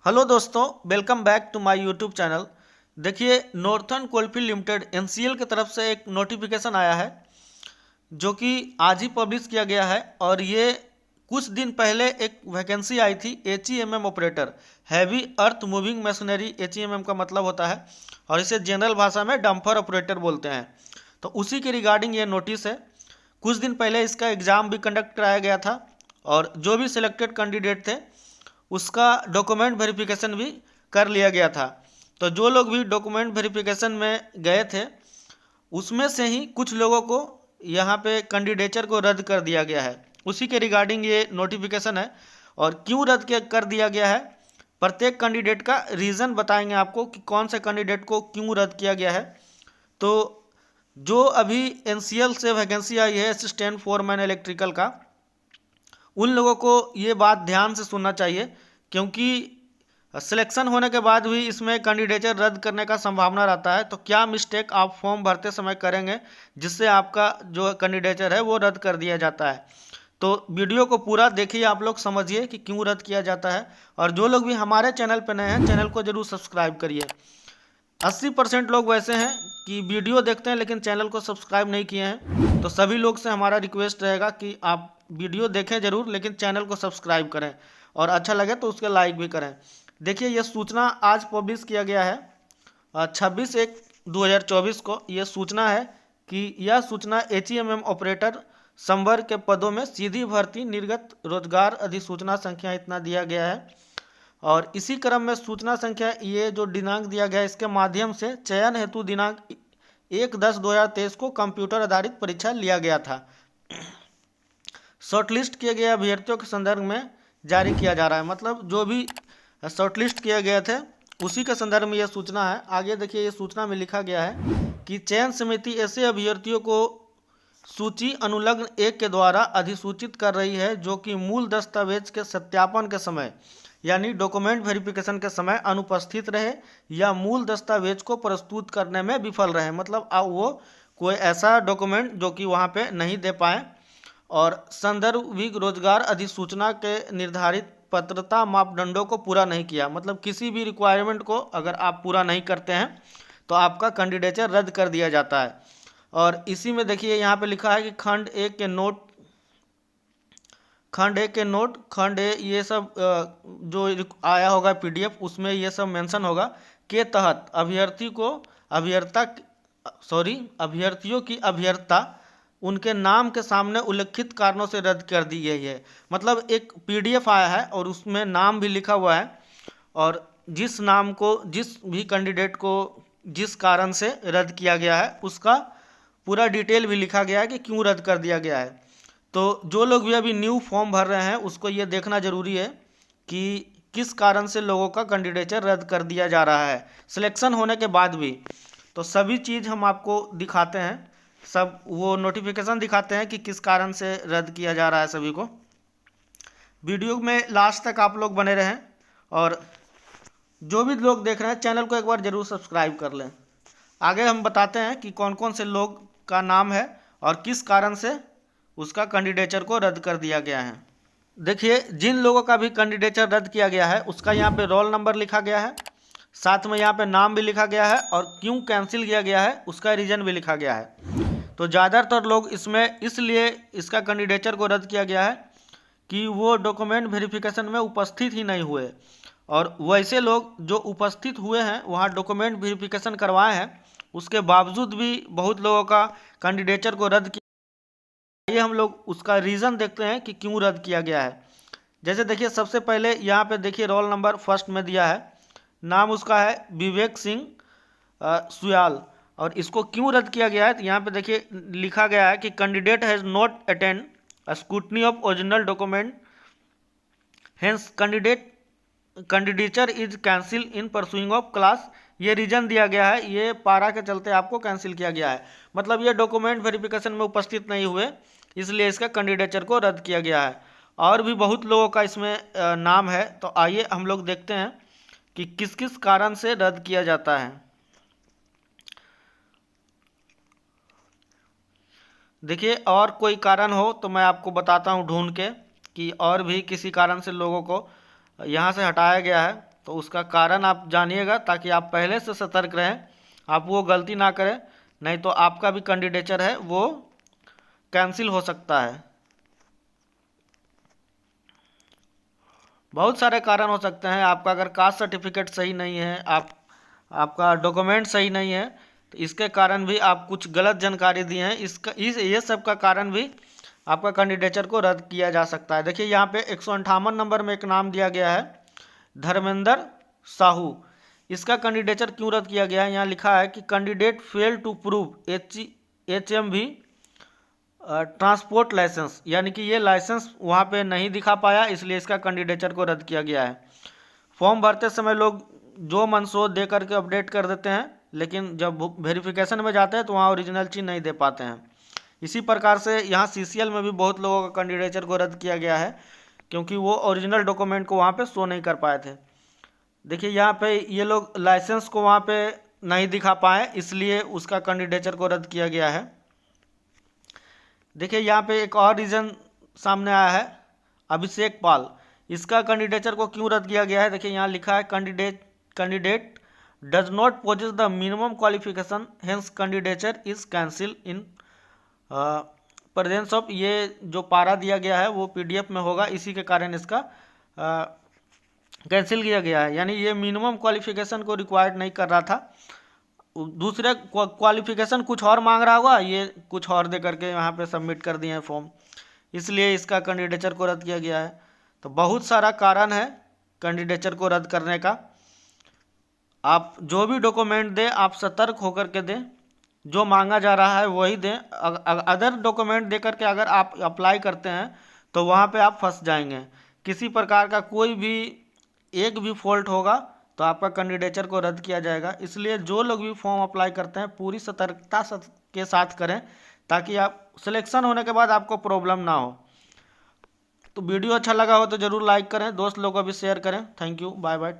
Hello दोस्तों, welcome back to my YouTube channel. देखिए, northern coalfield limited NCL की तरफ से एक नोटिफिकेशन आया है जो कि आज ही पब्लिश किया गया है। और ये कुछ दिन पहले एक वैकेंसी आई थी HEMM operator, heavy earth moving machinery. HEMM का मतलब होता है और इसे जनरल भाषा में डंपर ऑपरेटर बोलते हैं। तो उसी के रिगार्डिंग ये नोटिस है। कुछ दिन पहले इसका एग्ज़ाम भी कंडक्ट कराया गया था और जो भी सिलेक्टेड कैंडिडेट थे उसका डॉक्यूमेंट वेरिफिकेशन भी कर लिया गया था। तो जो लोग भी डॉक्यूमेंट वेरिफिकेशन में गए थे उसमें से ही कुछ लोगों को यहाँ पे कैंडिडेचर को रद्द कर दिया गया है। उसी के रिगार्डिंग ये नोटिफिकेशन है। और क्यों रद्द कर दिया गया है, प्रत्येक कैंडिडेट का रीज़न बताएंगे आपको कि कौन से कैंडिडेट को क्यों रद्द किया गया है। तो जो अभी एनसीएल से वैकेंसी आई है असिस्टेंट फोरमैन इलेक्ट्रिकल का, उन लोगों को ये बात ध्यान से सुनना चाहिए, क्योंकि सिलेक्शन होने के बाद भी इसमें कैंडिडेचर रद्द करने का संभावना रहता है। तो क्या मिस्टेक आप फॉर्म भरते समय करेंगे जिससे आपका जो कैंडिडेचर है वो रद्द कर दिया जाता है। तो वीडियो को पूरा देखिए, आप लोग समझिए कि क्यों रद्द किया जाता है। और जो लोग भी हमारे चैनल पर नए हैं, चैनल को जरूर सब्सक्राइब करिए। 80% लोग वैसे हैं कि वीडियो देखते हैं लेकिन चैनल को सब्सक्राइब नहीं किए हैं। तो सभी लोग से हमारा रिक्वेस्ट रहेगा कि आप वीडियो देखें जरूर, लेकिन चैनल को सब्सक्राइब करें और अच्छा लगे तो उसके लाइक भी करें। देखिए, यह सूचना आज पब्लिश किया गया है 26/1/2024 को। यह सूचना है कि यह सूचना एचईएमएम ऑपरेटर संवर्ग के पदों में सीधी भर्ती निर्गत रोजगार अधिसूचना संख्या इतना दिया गया है। और इसी क्रम में सूचना संख्या ये जो दिनांक दिया गया है, इसके माध्यम से चयन हेतु दिनांक 1/10/2023 को कंप्यूटर आधारित परीक्षा लिया गया था। शॉर्टलिस्ट किए गए अभ्यर्थियों के संदर्भ में जारी किया जा रहा है। मतलब जो भी शॉर्टलिस्ट किए गए थे उसी के संदर्भ में यह सूचना है। आगे देखिए, ये सूचना में लिखा गया है कि चयन समिति ऐसे अभ्यर्थियों को सूची अनुलग्न 1 के द्वारा अधिसूचित कर रही है जो कि मूल दस्तावेज के सत्यापन के समय यानी डॉक्यूमेंट वेरिफिकेशन के समय अनुपस्थित रहे या मूल दस्तावेज को प्रस्तुत करने में विफल रहे। मतलब वो कोई ऐसा डॉक्यूमेंट जो कि वहाँ पे नहीं दे पाए और संदर्भिक रोजगार अधिसूचना के निर्धारित पात्रता मापदंडों को पूरा नहीं किया। मतलब किसी भी रिक्वायरमेंट को अगर आप पूरा नहीं करते हैं तो आपका कैंडिडेचर रद्द कर दिया जाता है। और इसी में देखिए, यहाँ पे लिखा है कि खंड एक के नोट, खंड ए ये सब जो आया होगा पीडीएफ, उसमें ये सब मेंशन होगा के तहत अभ्यर्थियों की अभ्यर्थता उनके नाम के सामने उल्लिखित कारणों से रद्द कर दी गई है। मतलब एक पीडीएफ आया है और उसमें नाम भी लिखा हुआ है और जिस नाम को, जिस भी कैंडिडेट को जिस कारण से रद्द किया गया है उसका पूरा डिटेल भी लिखा गया है कि क्यों रद्द कर दिया गया है। तो जो लोग भी अभी न्यू फॉर्म भर रहे हैं उसको ये देखना जरूरी है कि किस कारण से लोगों का कैंडिडेचर रद्द कर दिया जा रहा है सिलेक्शन होने के बाद भी। तो सभी चीज़ हम आपको दिखाते हैं, सब वो नोटिफिकेशन दिखाते हैं कि किस कारण से रद्द किया जा रहा है सभी को। वीडियो में लास्ट तक आप लोग बने रहें और जो भी लोग देख रहे हैं चैनल को एक बार जरूर सब्सक्राइब कर लें। आगे हम बताते हैं कि कौन कौन से लोग का नाम है और किस कारण से उसका कैंडिडेचर को रद्द कर दिया गया है। देखिए, जिन लोगों का भी कैंडिडेचर रद्द किया गया है उसका यहाँ पे रोल नंबर लिखा गया है, साथ में यहाँ पे नाम भी लिखा गया है और क्यों कैंसिल किया गया है उसका रीज़न भी लिखा गया है। तो ज़्यादातर लोग इसमें इसलिए इसका कैंडिडेचर को रद्द किया गया है कि वो डॉक्यूमेंट वेरिफिकेशन में उपस्थित ही नहीं हुए। और वैसे लोग जो उपस्थित हुए हैं, वहाँ डॉक्यूमेंट वेरिफिकेशन करवाए हैं, उसके बावजूद भी बहुत लोगों का कैंडिडेचर को रद्द किया। ये हम लोग उसका रीज़न देखते हैं कि क्यों रद्द किया गया है। जैसे देखिए, सबसे पहले यहाँ पे देखिए रोल नंबर फर्स्ट में दिया है, नाम उसका है विवेक सिंह सुयाल। और इसको क्यों रद्द किया गया है तो यहाँ पे देखिए लिखा गया है कि candidate has not attend scrutiny of original document, hence candidature is cancel in pursuing of class. ये रीजन दिया गया है, ये पारा के चलते आपको कैंसिल किया गया है। मतलब ये डॉक्यूमेंट वेरिफिकेशन में उपस्थित नहीं हुए, इसलिए इसका कैंडिडेचर को रद्द किया गया है। और भी बहुत लोगों का इसमें नाम है, तो आइए हम लोग देखते हैं कि किस किस कारण से रद्द किया जाता है। देखिए, और कोई कारण हो तो मैं आपको बताता हूँ ढूंढ के कि और भी किसी कारण से लोगों को यहाँ से हटाया गया है। तो उसका कारण आप जानिएगा, ताकि आप पहले से सतर्क रहें, आप वो गलती ना करें, नहीं तो आपका भी कैंडिडेचर है वो कैंसिल हो सकता है। बहुत सारे कारण हो सकते हैं। आपका अगर कास्ट सर्टिफिकेट सही नहीं है, आपका डॉक्यूमेंट सही नहीं है, तो इसके कारण भी आप कुछ गलत जानकारी दिए हैं, ये सब का कारण भी आपका कैंडिडेचर को रद्द किया जा सकता है। देखिए यहाँ पे 158 नंबर में एक नाम दिया गया है, धर्मेंद्र साहू। इसका कैंडिडेचर क्यों रद्द किया गया है? यहाँ लिखा है कि candidate fail to prove HMV transport licence, यानी कि ये लाइसेंस वहाँ पे नहीं दिखा पाया, इसलिए इसका कैंडिडेचर को रद्द किया गया है। फॉर्म भरते समय लोग जो मन सो दे करके अपडेट कर देते हैं, लेकिन जब वेरिफिकेशन में जाते हैं तो वहाँ ओरिजिनल चीज़ नहीं दे पाते हैं। इसी प्रकार से यहाँ CCL में भी बहुत लोगों का कैंडिडेचर को रद्द किया गया है, क्योंकि वो ओरिजिनल डॉक्यूमेंट को वहाँ पे शो नहीं कर पाए थे। देखिए यहाँ पे ये लोग लाइसेंस को वहाँ पे नहीं दिखा पाए, इसलिए उसका कैंडिडेचर को रद्द किया गया है। देखिए यहाँ पे एक और रीज़न सामने आया है, अभिषेक पाल। इसका कैंडिडेचर को क्यों रद्द किया गया है? देखिए यहाँ लिखा है candidate does not possess the minimum qualification, hence candidature is cancel in presence of. ये जो पारा दिया गया है वो PDF में होगा, इसी के कारण इसका कैंसिल किया गया है। यानी ये मिनिमम क्वालिफिकेशन को रिक्वायर्ड नहीं कर रहा था, दूसरे क्वालिफिकेशन कुछ और मांग रहा होगा, ये कुछ और दे करके यहाँ पे सबमिट कर दिए हैं फॉर्म, इसलिए इसका कैंडिडेचर को रद्द किया गया है। तो बहुत सारा कारण है कैंडिडेचर को रद्द करने का। आप जो भी डॉक्यूमेंट दें, आप सतर्क होकर के दें, जो मांगा जा रहा है वही दें। अदर डॉक्यूमेंट दे करके अगर आप अप्लाई करते हैं तो वहाँ पे आप फंस जाएंगे। किसी प्रकार का कोई भी एक भी फॉल्ट होगा तो आपका कैंडिडेचर को रद्द किया जाएगा। इसलिए जो लोग भी फॉर्म अप्लाई करते हैं पूरी सतर्कता के साथ करें, ताकि आप सिलेक्शन होने के बाद आपको प्रॉब्लम ना हो। तो वीडियो अच्छा लगा हो तो ज़रूर लाइक करें, दोस्त लोगों को भी शेयर करें। Thank you, bye bye.